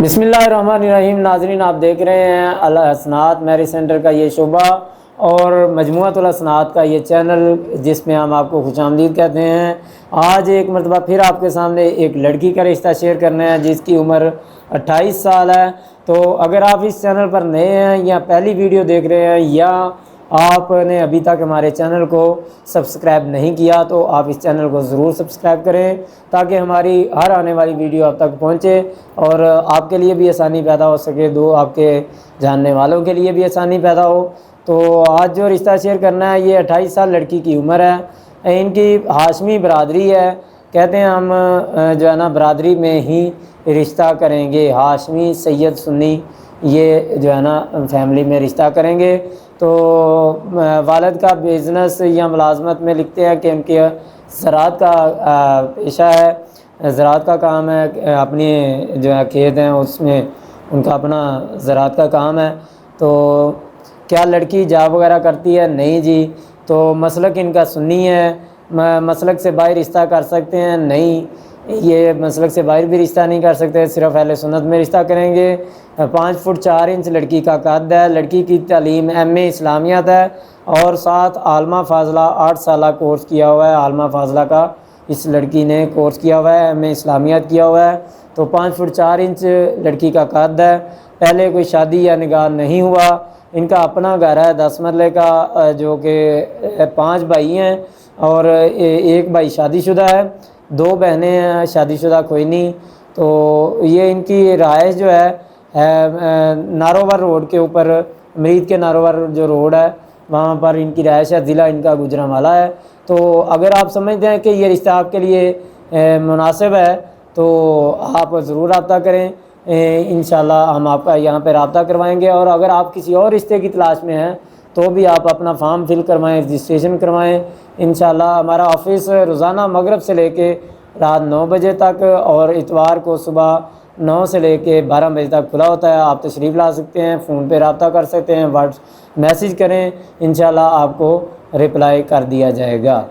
बिस्मिल्लाहिर्रहमानिर्रहीम। नाजरीन, आप देख रहे हैं अल हसनात मैरिज सेंटर का ये शुबा और मजमुअतुल हसनात का ये चैनल, जिसमें हम आपको खुशामदीद कहते हैं। आज एक मरतबा फिर आपके सामने एक लड़की का रिश्ता शेयर करना है जिसकी उम्र 28 साल है। तो अगर आप इस चैनल पर नए हैं या पहली वीडियो देख रहे हैं या आपने अभी तक हमारे चैनल को सब्सक्राइब नहीं किया तो आप इस चैनल को ज़रूर सब्सक्राइब करें ताकि हमारी हर आने वाली वीडियो आप तक पहुंचे और आपके लिए भी आसानी पैदा हो सके, दो आपके जानने वालों के लिए भी आसानी पैदा हो। तो आज जो रिश्ता शेयर करना है ये 28 साल लड़की की उम्र है। इनकी हाशमी बरादरी है। कहते हैं हम जो है ना बरादरी में ही रिश्ता करेंगे, हाशमी सैयद सुन्नी ये जो है ना फैमिली में रिश्ता करेंगे। तो वालिद का बिज़नेस या मुलाजमत में लिखते हैं कि उनके ज़राअत का पेशा है, ज़राअत का काम है, अपनी जो है खेत हैं उसमें उनका अपना ज़राअत का काम है। तो क्या लड़की जॉब वगैरह करती है? नहीं जी। तो मसलक इनका सुन्नी है। मसलक से बाहर रिश्ता कर सकते हैं? नहीं, ये मसलक से बाहर भी रिश्ता नहीं कर सकते, सिर्फ अहले सुन्नत में रिश्ता करेंगे। 5 फुट 4 इंच लड़की का कद है। लड़की की तालीम MA इस्लामियात है और साथ आलमा फाजला 8 साल कोर्स किया हुआ है। आलमा फाजला का इस लड़की ने कोर्स किया हुआ है, MA इस्लामियात किया हुआ है। तो 5 फुट 4 इंच लड़की का कद है। पहले कोई शादी या निकाह नहीं हुआ। इनका अपना घर है 10 मरले का, जो कि 5 भाई हैं और एक भाई शादीशुदा है, 2 बहनें हैं, शादीशुदा कोई नहीं। तो ये इनकी रहायश जो है नारोवर रोड के ऊपर, मरीद के नारोवर जो रोड है वहाँ पर इनकी रहायश है। ज़िला इनका गुजरांवाला है। तो अगर आप समझते हैं कि ये रिश्ता आपके लिए मुनासिब है तो आप ज़रूर रब्ता करें। इंशाल्लाह हम आपका यहाँ पे रब्ता करवाएंगे। और अगर आप किसी और रिश्ते की तलाश में हैं तो भी आप अपना फॉर्म फिल करवाएं, रजिस्ट्रेशन करवाएं। इंशाल्लाह हमारा ऑफिस रोज़ाना मगरिब से लेके रात 9 बजे तक और इतवार को सुबह 9 से लेके 12 बजे तक खुला होता है। आप तशरीफ़ ला सकते हैं, फ़ोन पे रब्ता कर सकते हैं, मैसेज करें, इंशाल्लाह आपको रिप्लाई कर दिया जाएगा।